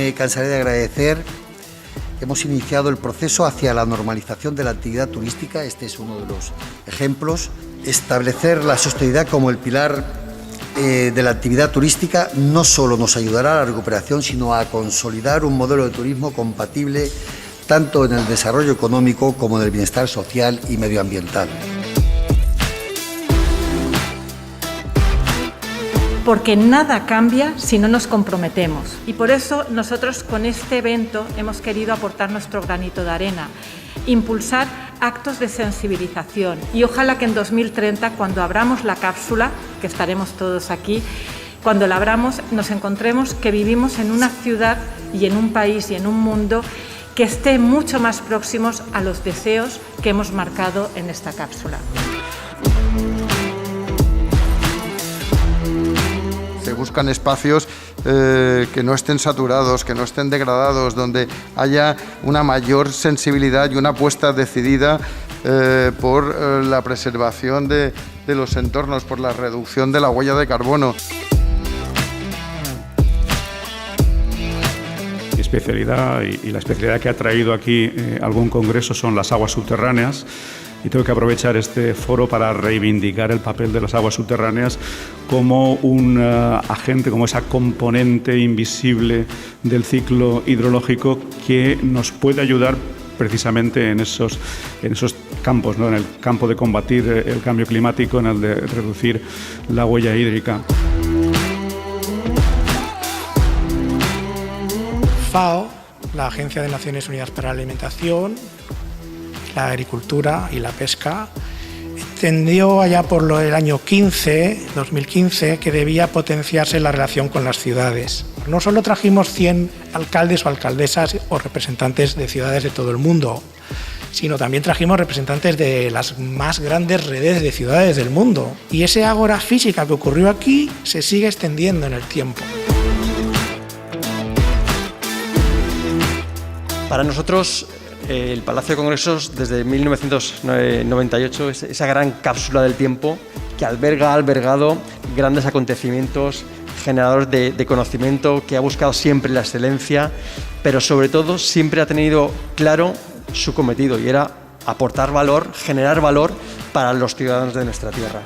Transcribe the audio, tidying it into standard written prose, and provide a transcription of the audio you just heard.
me cansaré de agradecer. Hemos iniciado el proceso hacia la normalización de la actividad turística. Este es uno de los ejemplos. Establecer la sostenibilidad como el pilar de la actividad turística no solo nos ayudará a la recuperación, sino a consolidar un modelo de turismo compatible tanto en el desarrollo económico como en el bienestar social y medioambiental. Porque nada cambia si no nos comprometemos. Y por eso nosotros con este evento hemos querido aportar nuestro granito de arena, impulsar actos de sensibilización y ojalá que en 2030, cuando abramos la cápsula, que estaremos todos aquí, cuando la abramos nos encontremos que vivimos en una ciudad y en un país y en un mundo que esté mucho más próximos a los deseos que hemos marcado en esta cápsula. Se buscan espacios que no estén saturados, que no estén degradados, donde haya una mayor sensibilidad y una apuesta decidida por la preservación de los entornos, por la reducción de la huella de carbono. Mi especialidad y la especialidad que ha traído aquí algún congreso son las aguas subterráneas. Y tengo que aprovechar este foro para reivindicar el papel de las aguas subterráneas como un agente, como esa componente invisible del ciclo hidrológico que nos puede ayudar precisamente en esos campos, ¿no? En el campo de combatir el cambio climático, en el de reducir la huella hídrica. FAO, la Agencia de Naciones Unidas para la Alimentación, la Agricultura y la Pesca, entendió allá por el año 2015, que debía potenciarse la relación con las ciudades. No solo trajimos 100 alcaldes o alcaldesas o representantes de ciudades de todo el mundo, sino también trajimos representantes de las más grandes redes de ciudades del mundo. Y ese ágora física que ocurrió aquí se sigue extendiendo en el tiempo. Para nosotros, el Palacio de Congresos, desde 1998, es esa gran cápsula del tiempo que ha albergado grandes acontecimientos, generadores de conocimiento, que ha buscado siempre la excelencia, pero sobre todo siempre ha tenido claro su cometido y era aportar valor, generar valor para los ciudadanos de nuestra tierra.